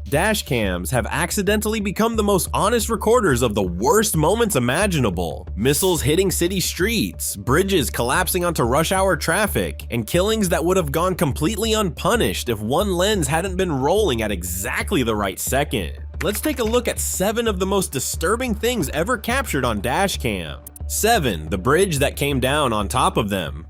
Dashcams have accidentally become the most honest recorders of the worst moments imaginable. Missiles hitting city streets, bridges collapsing onto rush hour traffic, and killings that would have gone completely unpunished if one lens hadn't been rolling at exactly the right second. Let's take a look at 7 of the most disturbing things ever captured on Dashcam. 7. The bridge that came down on top of them.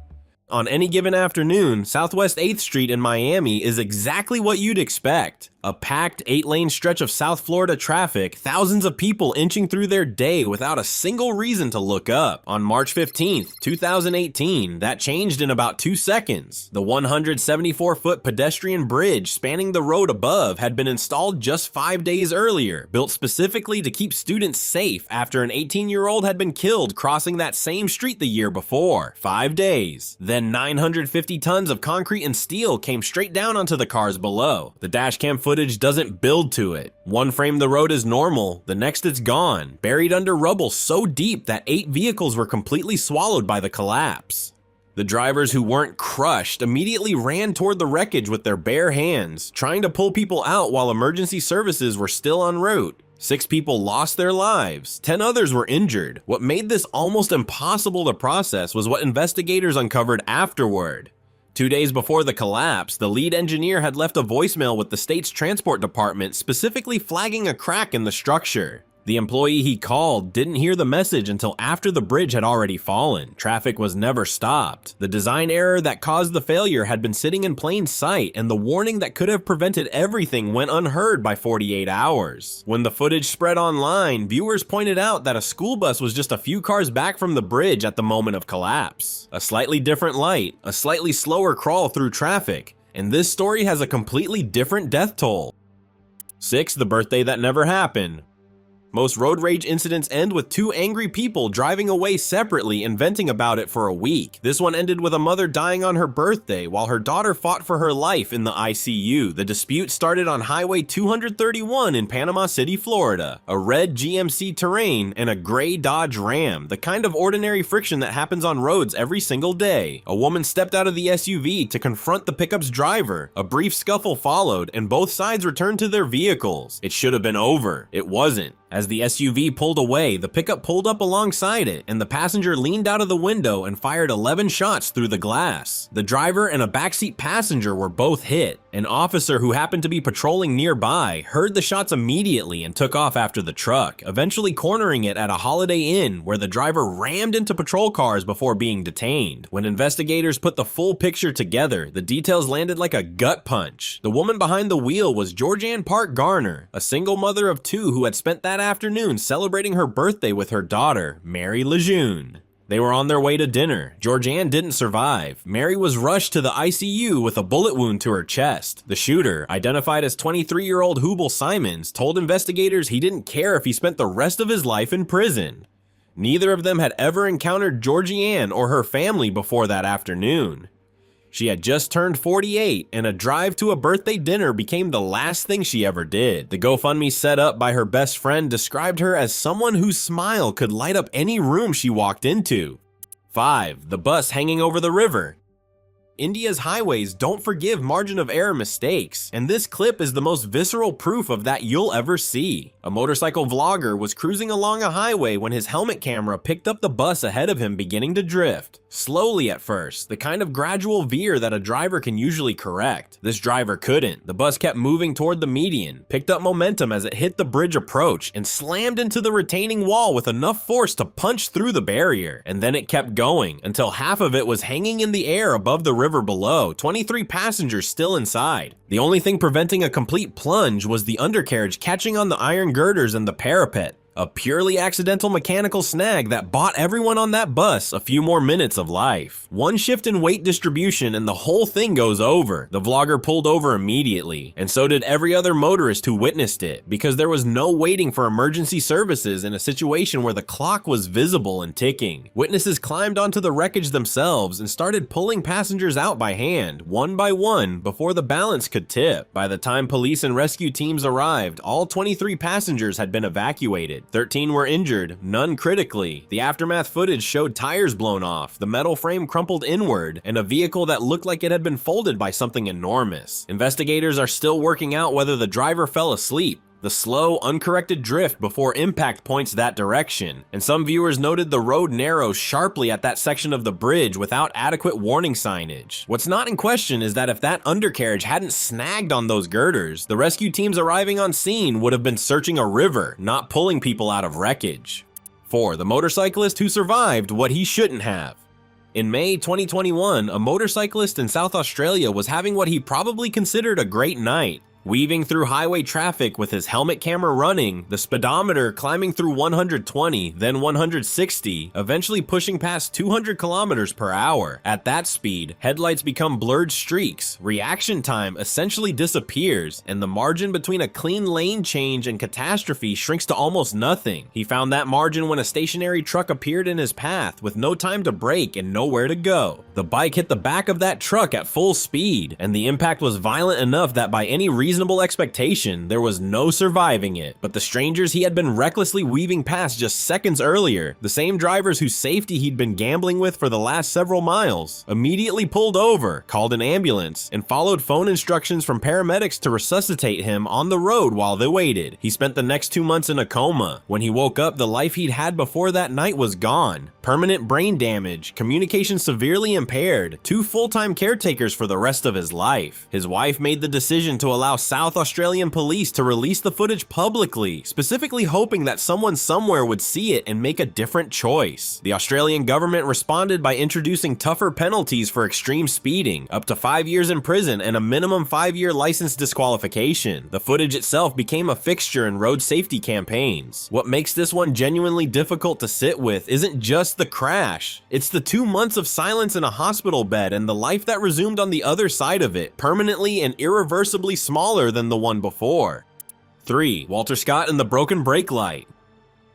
On any given afternoon, Southwest 8th Street in Miami is exactly what you'd expect. A packed 8-lane stretch of South Florida traffic, thousands of people inching through their day without a single reason to look up. On March 15th, 2018, that changed in about 2 seconds. The 174-foot pedestrian bridge spanning the road above had been installed just 5 days earlier, built specifically to keep students safe after an 18-year-old had been killed crossing that same street the year before. 5 days. Then 950 tons of concrete and steel came straight down onto the cars below. The dashcam footage doesn't build to it. One frame the road is normal, the next it's gone, buried under rubble so deep that 8 vehicles were completely swallowed by the collapse. The drivers who weren't crushed immediately ran toward the wreckage with their bare hands, trying to pull people out while emergency services were still en route. 6 people lost their lives, 10 others were injured. What made this almost impossible to process was what investigators uncovered afterward. 2 days before the collapse, the lead engineer had left a voicemail with the state's transport department specifically flagging a crack in the structure. The employee he called didn't hear the message until after the bridge had already fallen. Traffic was never stopped. The design error that caused the failure had been sitting in plain sight, and the warning that could have prevented everything went unheard by 48 hours. When the footage spread online, viewers pointed out that a school bus was just a few cars back from the bridge at the moment of collapse. A slightly different light, a slightly slower crawl through traffic, and this story has a completely different death toll. 6. The birthday that never happened. Most road rage incidents end with 2 angry people driving away separately and venting about it for a week. This one ended with a mother dying on her birthday while her daughter fought for her life in the ICU. The dispute started on Highway 231 in Panama City, Florida. A red GMC Terrain and a gray Dodge Ram, the kind of ordinary friction that happens on roads every single day. A woman stepped out of the SUV to confront the pickup's driver. A brief scuffle followed and both sides returned to their vehicles. It should have been over. It wasn't. As the SUV pulled away, the pickup pulled up alongside it, and the passenger leaned out of the window and fired 11 shots through the glass. The driver and a backseat passenger were both hit. An officer who happened to be patrolling nearby heard the shots immediately and took off after the truck, eventually cornering it at a Holiday Inn where the driver rammed into patrol cars before being detained. When investigators put the full picture together, the details landed like a gut punch. The woman behind the wheel was Georgianne Park Garner, a single mother of 2 who had spent that afternoon celebrating her birthday with her daughter, Mary Lejeune. They were on their way to dinner. Georgianne didn't survive. Mary was rushed to the ICU with a bullet wound to her chest. The shooter, identified as 23-year-old Hubel Simons, told investigators he didn't care if he spent the rest of his life in prison. Neither of them had ever encountered Georgianne or her family before that afternoon. She had just turned 48, and a drive to a birthday dinner became the last thing she ever did. The GoFundMe set up by her best friend described her as someone whose smile could light up any room she walked into. 5. The bus hanging over the river. India's highways don't forgive margin of error mistakes, and this clip is the most visceral proof of that you'll ever see. A motorcycle vlogger was cruising along a highway when his helmet camera picked up the bus ahead of him beginning to drift. Slowly at first, the kind of gradual veer that a driver can usually correct. This driver couldn't. The bus kept moving toward the median, picked up momentum as it hit the bridge approach, and slammed into the retaining wall with enough force to punch through the barrier. And then it kept going, until half of it was hanging in the air above the river below, 23 passengers still inside. The only thing preventing a complete plunge was the undercarriage catching on the iron girders and the parapet. A purely accidental mechanical snag that bought everyone on that bus a few more minutes of life. One shift in weight distribution and the whole thing goes over. The vlogger pulled over immediately, and so did every other motorist who witnessed it, because there was no waiting for emergency services in a situation where the clock was visible and ticking. Witnesses climbed onto the wreckage themselves and started pulling passengers out by hand, one by one, before the balance could tip. By the time police and rescue teams arrived, all 23 passengers had been evacuated. 13 were injured, none critically. The aftermath footage showed tires blown off, the metal frame crumpled inward, and a vehicle that looked like it had been folded by something enormous. Investigators are still working out whether the driver fell asleep. The slow, uncorrected drift before impact points that direction, and some viewers noted the road narrows sharply at that section of the bridge without adequate warning signage. What's not in question is that if that undercarriage hadn't snagged on those girders, the rescue teams arriving on scene would have been searching a river, not pulling people out of wreckage. 4. The motorcyclist who survived what he shouldn't have. In May 2021, a motorcyclist in South Australia was having what he probably considered a great night. Weaving through highway traffic with his helmet camera running, the speedometer climbing through 120, then 160, eventually pushing past 200 kilometers per hour. At that speed, headlights become blurred streaks, reaction time essentially disappears, and the margin between a clean lane change and catastrophe shrinks to almost nothing. He found that margin when a stationary truck appeared in his path with no time to brake and nowhere to go. The bike hit the back of that truck at full speed, and the impact was violent enough that by any reasonable expectation, there was no surviving it. But the strangers he had been recklessly weaving past just seconds earlier, the same drivers whose safety he'd been gambling with for the last several miles, immediately pulled over, called an ambulance, and followed phone instructions from paramedics to resuscitate him on the road while they waited. He spent the next 2 months in a coma. When he woke up, the life he'd had before that night was gone. Permanent brain damage, communication severely impaired, 2 full-time caretakers for the rest of his life. His wife made the decision to allow South Australian police to release the footage publicly, specifically hoping that someone somewhere would see it and make a different choice. The Australian government responded by introducing tougher penalties for extreme speeding, up to 5 years in prison and a minimum 5-year license disqualification. The footage itself became a fixture in road safety campaigns. What makes this one genuinely difficult to sit with isn't just the crash, it's the 2 months of silence in a hospital bed and the life that resumed on the other side of it, permanently and irreversibly smaller than the one before. 3. Walter Scott and the broken brake light.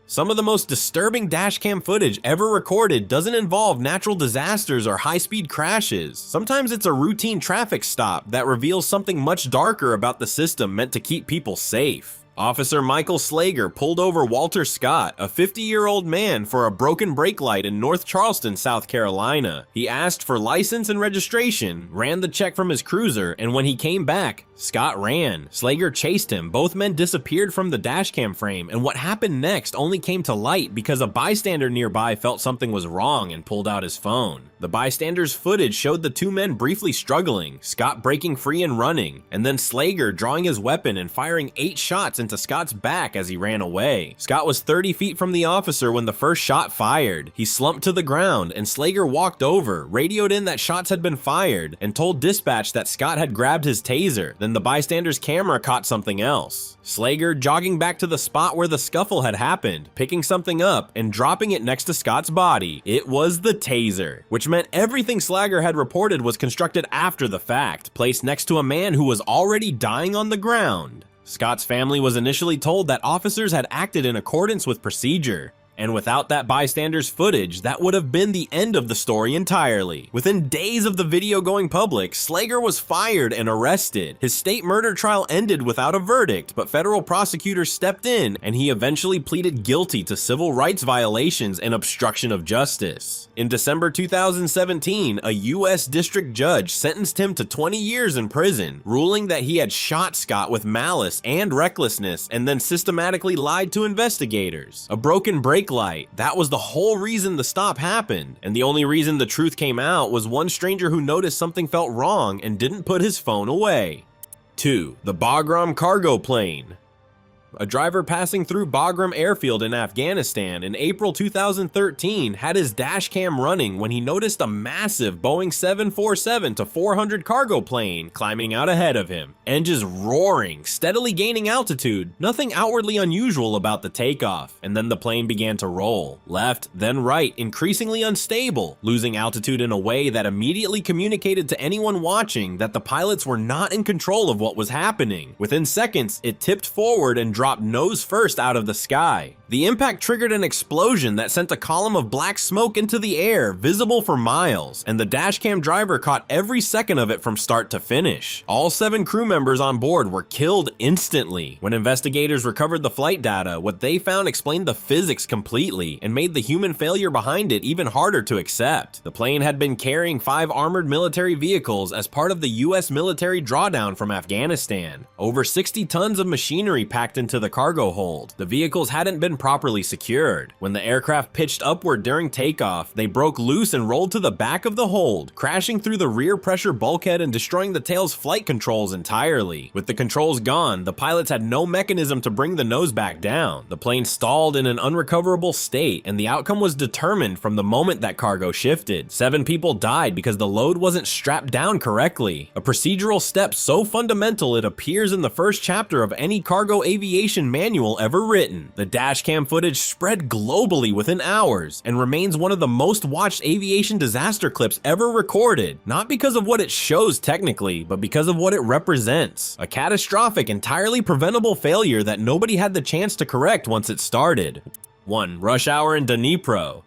Some of the most disturbing dashcam footage ever recorded doesn't involve natural disasters or high-speed crashes. Sometimes it's a routine traffic stop that reveals something much darker about the system meant to keep people safe. Officer Michael Slager pulled over Walter Scott, a 50-year-old man, for a broken brake light in North Charleston, South Carolina. He asked for license and registration, ran the check from his cruiser, and when he came back, Scott ran. Slager chased him. Both men disappeared from the dashcam frame, and what happened next only came to light because a bystander nearby felt something was wrong and pulled out his phone. The bystander's footage showed the 2 men briefly struggling, Scott breaking free and running, and then Slager drawing his weapon and firing 8 shots into Scott's back as he ran away. Scott was 30 feet from the officer when the first shot fired. He slumped to the ground, and Slager walked over, radioed in that shots had been fired, and told dispatch that Scott had grabbed his taser. Then the bystander's camera caught something else. Slager jogging back to the spot where the scuffle had happened, picking something up, and dropping it next to Scott's body. It was the taser, which meant everything Slager had reported was constructed after the fact, placed next to a man who was already dying on the ground. Scott's family was initially told that officers had acted in accordance with procedure. And without that bystander's footage, that would have been the end of the story entirely. Within days of the video going public, Slager was fired and arrested. His state murder trial ended without a verdict, but federal prosecutors stepped in, and he eventually pleaded guilty to civil rights violations and obstruction of justice. In December 2017, a U.S. district judge sentenced him to 20 years in prison, ruling that he had shot Scott with malice and recklessness and then systematically lied to investigators. A broken brake light, that was the whole reason the stop happened, and the only reason the truth came out was one stranger who noticed something felt wrong and didn't put his phone away. 2. The Bagram cargo plane. A driver passing through Bagram airfield in Afghanistan in April 2013 had his dashcam running when he noticed a massive Boeing 747-400 cargo plane climbing out ahead of him. Engines roaring, steadily gaining altitude, nothing outwardly unusual about the takeoff, and then the plane began to roll, left, then right, increasingly unstable, losing altitude in a way that immediately communicated to anyone watching that the pilots were not in control of what was happening. Within seconds, it tipped forward and dropped nose first out of the sky. The impact triggered an explosion that sent a column of black smoke into the air, visible for miles, and the dashcam driver caught every second of it from start to finish. All 7 crew members on board were killed instantly. When investigators recovered the flight data, what they found explained the physics completely and made the human failure behind it even harder to accept. The plane had been carrying 5 armored military vehicles as part of the US military drawdown from Afghanistan. Over 60 tons of machinery packed into the cargo hold. The vehicles hadn't been properly secured. When the aircraft pitched upward during takeoff, they broke loose and rolled to the back of the hold, crashing through the rear pressure bulkhead and destroying the tail's flight controls entirely. With the controls gone, the pilots had no mechanism to bring the nose back down. The plane stalled in an unrecoverable state, and the outcome was determined from the moment that cargo shifted. 7 people died because the load wasn't strapped down correctly. A procedural step so fundamental it appears in the first chapter of any cargo aviation manual ever written. The dashcam footage spread globally within hours and remains one of the most watched aviation disaster clips ever recorded, not because of what it shows technically, but because of what it represents. A catastrophic, entirely preventable failure that nobody had the chance to correct once it started. 1. Rush hour in Dnipro.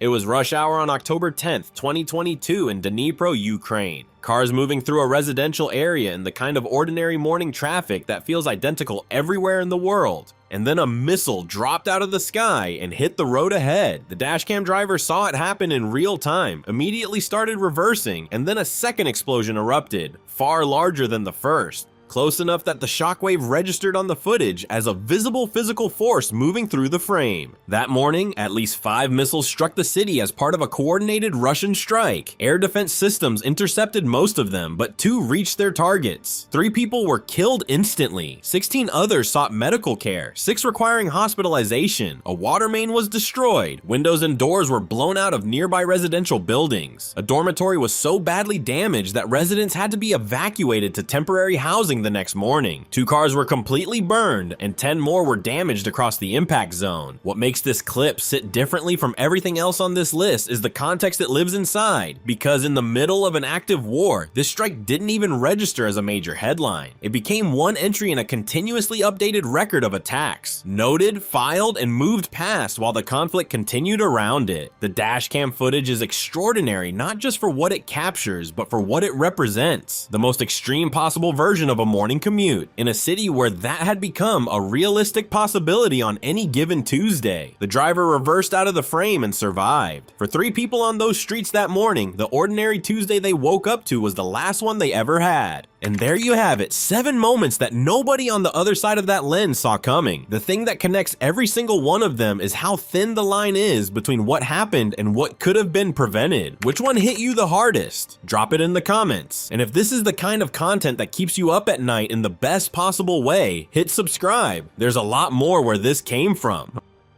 It was rush hour on October 10th, 2022 in Dnipro, Ukraine. Cars moving through a residential area in the kind of ordinary morning traffic that feels identical everywhere in the world. And then a missile dropped out of the sky and hit the road ahead. The dashcam driver saw it happen in real time, immediately started reversing, and then a second explosion erupted, far larger than the first. Close enough that the shockwave registered on the footage as a visible physical force moving through the frame. That morning, at least 5 missiles struck the city as part of a coordinated Russian strike. Air defense systems intercepted most of them, but 2 reached their targets. 3 people were killed instantly. 16 others sought medical care, 6 requiring hospitalization. A water main was destroyed. Windows and doors were blown out of nearby residential buildings. A dormitory was so badly damaged that residents had to be evacuated to temporary housing the next morning. 2 cars were completely burned, and 10 more were damaged across the impact zone. What makes this clip sit differently from everything else on this list is the context it lives inside, because in the middle of an active war, this strike didn't even register as a major headline. It became one entry in a continuously updated record of attacks, noted, filed, and moved past while the conflict continued around it. The dashcam footage is extraordinary not just for what it captures, but for what it represents. The most extreme possible version of a morning commute in a city where that had become a realistic possibility on any given Tuesday. The driver reversed out of the frame and survived. For 3 people on those streets that morning, the ordinary Tuesday they woke up to was the last one they ever had. And there you have it, 7 moments that nobody on the other side of that lens saw coming. The thing that connects every single one of them is how thin the line is between what happened and what could have been prevented. Which one hit you the hardest? Drop it in the comments. And if this is the kind of content that keeps you up at night in the best possible way, hit subscribe. There's a lot more where this came from.